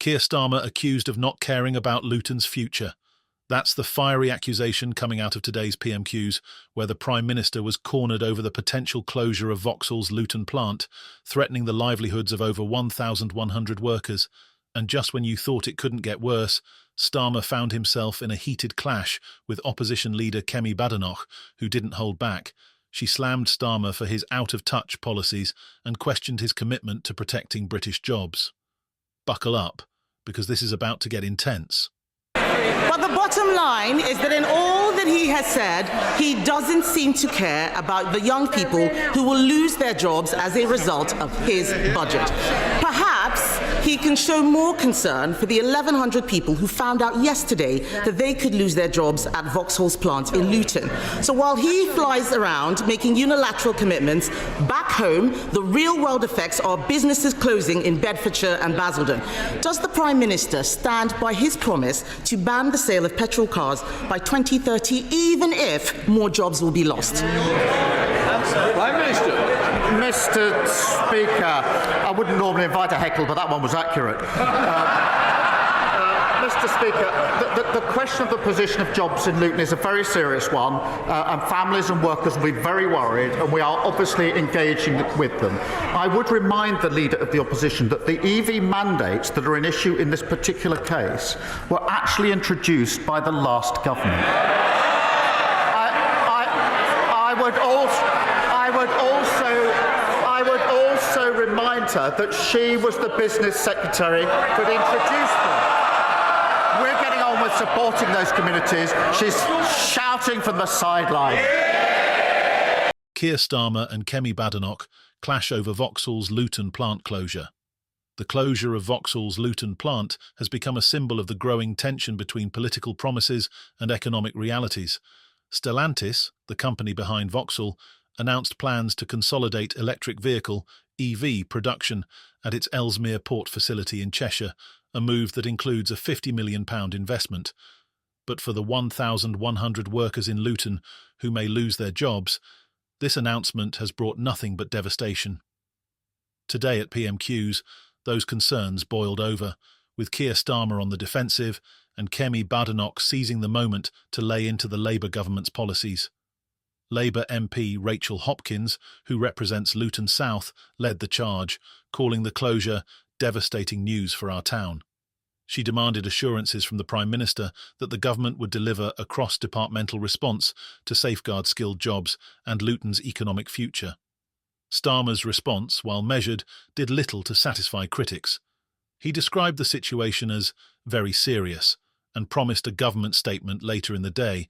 Keir Starmer accused of not caring about Luton's future. That's the fiery accusation coming out of today's PMQs, where the Prime Minister was cornered over the potential closure of Vauxhall's Luton plant, threatening the livelihoods of over 1,100 workers. And just when you thought it couldn't get worse, Starmer found himself in a heated clash with opposition leader Kemi Badenoch, who didn't hold back. She slammed Starmer for his out-of-touch policies and questioned his commitment to protecting British jobs. Buckle up, because this is about to get intense. But the bottom line is that in all that he has said, he doesn't seem to care about the young people who will lose their jobs as a result of his budget. Perhaps he can show more concern for the 1,100 people who found out yesterday that they could lose their jobs at Vauxhall's plant in Luton. So while he flies around making unilateral commitments, back home, the real-world effects are businesses closing in Bedfordshire and Basildon. Does the Prime Minister stand by his promise to ban the sale of petrol cars by 2030, even if more jobs will be lost? Prime Minister. Mr. Speaker, I wouldn't normally invite a heckle, but that one was accurate. Mr. Speaker, the question of the position of jobs in Luton is a very serious one, and families and workers will be very worried, and we are obviously engaging with them. I would remind the Leader of the Opposition that the EV mandates that are an issue in this particular case were actually introduced by the last government. I would also remind her that she was the business secretary that introduced them. We're getting on with supporting those communities. She's shouting from the sideline. Keir Starmer and Kemi Badenoch clash over Vauxhall's Luton plant closure. The closure of Vauxhall's Luton plant has become a symbol of the growing tension between political promises and economic realities. Stellantis, the company behind Vauxhall, announced plans to consolidate electric vehicle (EV) production at its Ellesmere port facility in Cheshire, a move that includes a £50 million investment. But for the 1,100 workers in Luton who may lose their jobs, this announcement has brought nothing but devastation. Today at PMQs, those concerns boiled over, with Keir Starmer on the defensive and Kemi Badenoch seizing the moment to lay into the Labour government's policies. Labour MP Rachel Hopkins, who represents Luton South, led the charge, calling the closure devastating news for our town. She demanded assurances from the Prime Minister that the government would deliver a cross-departmental response to safeguard skilled jobs and Luton's economic future. Starmer's response, while measured, did little to satisfy critics. He described the situation as very serious and promised a government statement later in the day,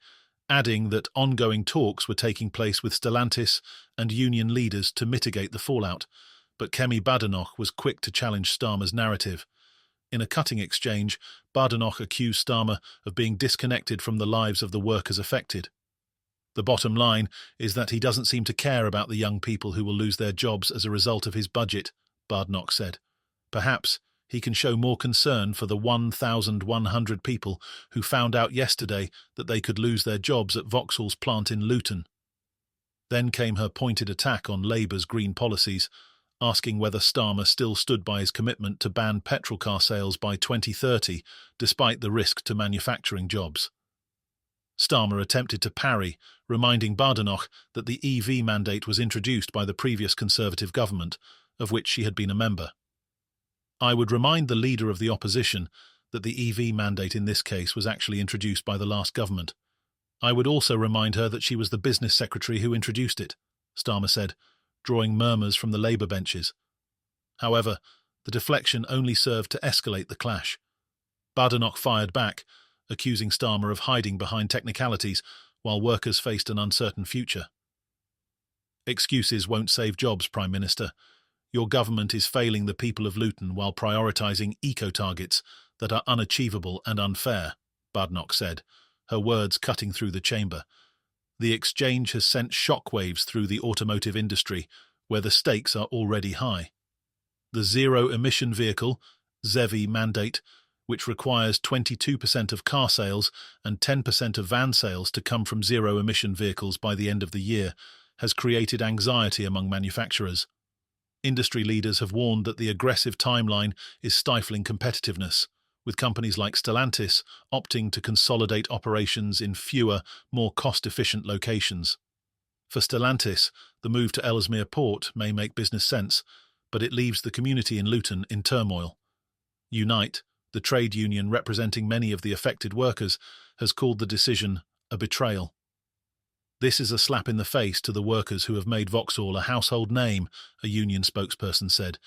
adding that ongoing talks were taking place with Stellantis and union leaders to mitigate the fallout, but Kemi Badenoch was quick to challenge Starmer's narrative. In a cutting exchange, Badenoch accused Starmer of being disconnected from the lives of the workers affected. The bottom line is that he doesn't seem to care about the young people who will lose their jobs as a result of his budget, Badenoch said. Perhaps he can show more concern for the 1,100 people who found out yesterday that they could lose their jobs at Vauxhall's plant in Luton. Then came her pointed attack on Labour's green policies, asking whether Starmer still stood by his commitment to ban petrol car sales by 2030, despite the risk to manufacturing jobs. Starmer attempted to parry, reminding Badenoch that the EV mandate was introduced by the previous Conservative government, of which she had been a member. I would remind the Leader of the Opposition that the EV mandate in this case was actually introduced by the last government. I would also remind her that she was the business secretary who introduced it, Starmer said, drawing murmurs from the Labour benches. However, the deflection only served to escalate the clash. Badenoch fired back, accusing Starmer of hiding behind technicalities while workers faced an uncertain future. Excuses won't save jobs, Prime Minister. Your government is failing the people of Luton while prioritising eco-targets that are unachievable and unfair, Badenoch said, her words cutting through the chamber. The exchange has sent shockwaves through the automotive industry, where the stakes are already high. The zero-emission vehicle, ZEV mandate, which requires 22% of car sales and 10% of van sales to come from zero-emission vehicles by the end of the year, has created anxiety among manufacturers. Industry leaders have warned that the aggressive timeline is stifling competitiveness, with companies like Stellantis opting to consolidate operations in fewer, more cost-efficient locations. For Stellantis, the move to Ellesmere Port may make business sense, but it leaves the community in Luton in turmoil. Unite, the trade union representing many of the affected workers, has called the decision a betrayal. This is a slap in the face to the workers who have made Vauxhall a household name, a union spokesperson said.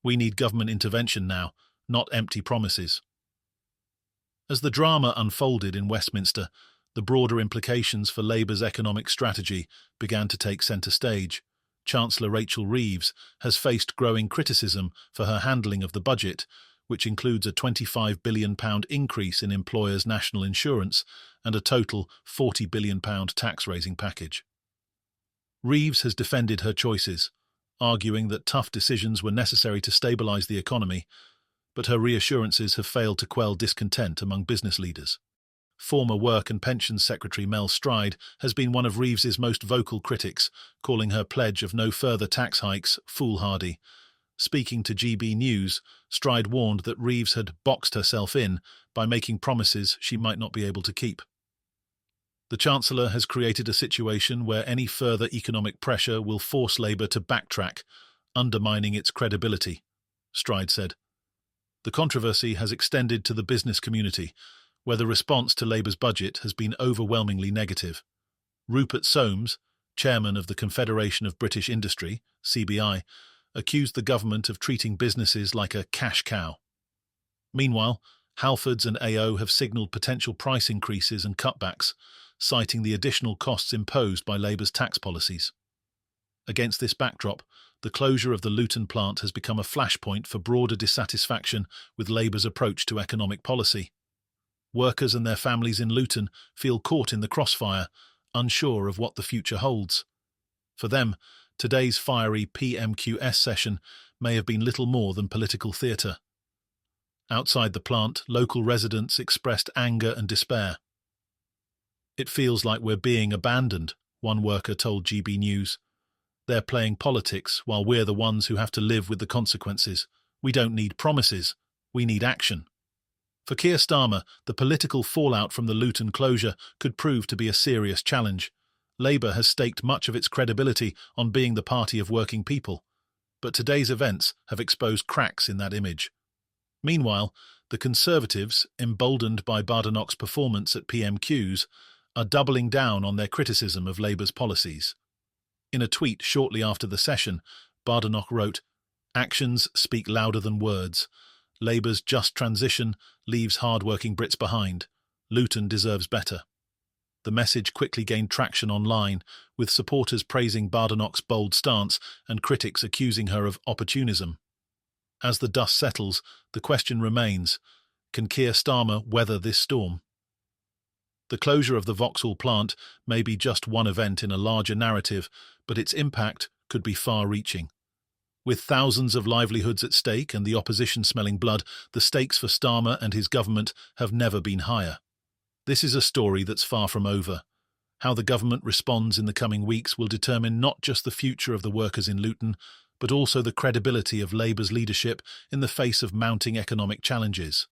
We need government intervention now, not empty promises. As the drama unfolded in Westminster, the broader implications for Labour's economic strategy began to take centre stage. Chancellor Rachel Reeves has faced growing criticism for her handling of the budget, which includes a £25 billion increase in employers' national insurance and a total £40 billion tax-raising package. Reeves has defended her choices, arguing that tough decisions were necessary to stabilise the economy, but her reassurances have failed to quell discontent among business leaders. Former Work and Pensions Secretary Mel Stride has been one of Reeves's most vocal critics, calling her pledge of no further tax hikes foolhardy. Speaking to GB News, Stride warned that Reeves had boxed herself in by making promises she might not be able to keep. The Chancellor has created a situation where any further economic pressure will force Labour to backtrack, undermining its credibility, Stride said. The controversy has extended to the business community, where the response to Labour's budget has been overwhelmingly negative. Rupert Soames, chairman of the Confederation of British Industry, CBI, accused the government of treating businesses like a cash cow. Meanwhile, Halfords and AO have signalled potential price increases and cutbacks, citing the additional costs imposed by Labour's tax policies. Against this backdrop, the closure of the Luton plant has become a flashpoint for broader dissatisfaction with Labour's approach to economic policy. Workers and their families in Luton feel caught in the crossfire, unsure of what the future holds. For them, today's fiery PMQs session may have been little more than political theatre. Outside the plant, local residents expressed anger and despair. It feels like we're being abandoned, one worker told GB News. They're playing politics while we're the ones who have to live with the consequences. We don't need promises, we need action. For Keir Starmer, the political fallout from the Luton closure could prove to be a serious challenge. Labour has staked much of its credibility on being the party of working people, but today's events have exposed cracks in that image. Meanwhile, the Conservatives, emboldened by Badenoch's performance at PMQs, are doubling down on their criticism of Labour's policies. In a tweet shortly after the session, Badenoch wrote, "Actions speak louder than words. Labour's just transition leaves hard-working Brits behind. Luton deserves better." The message quickly gained traction online, with supporters praising Badenoch's bold stance and critics accusing her of opportunism. As the dust settles, the question remains, can Keir Starmer weather this storm? The closure of the Vauxhall plant may be just one event in a larger narrative, but its impact could be far-reaching. With thousands of livelihoods at stake and the opposition smelling blood, the stakes for Starmer and his government have never been higher. This is a story that's far from over. How the government responds in the coming weeks will determine not just the future of the workers in Luton, but also the credibility of Labour's leadership in the face of mounting economic challenges.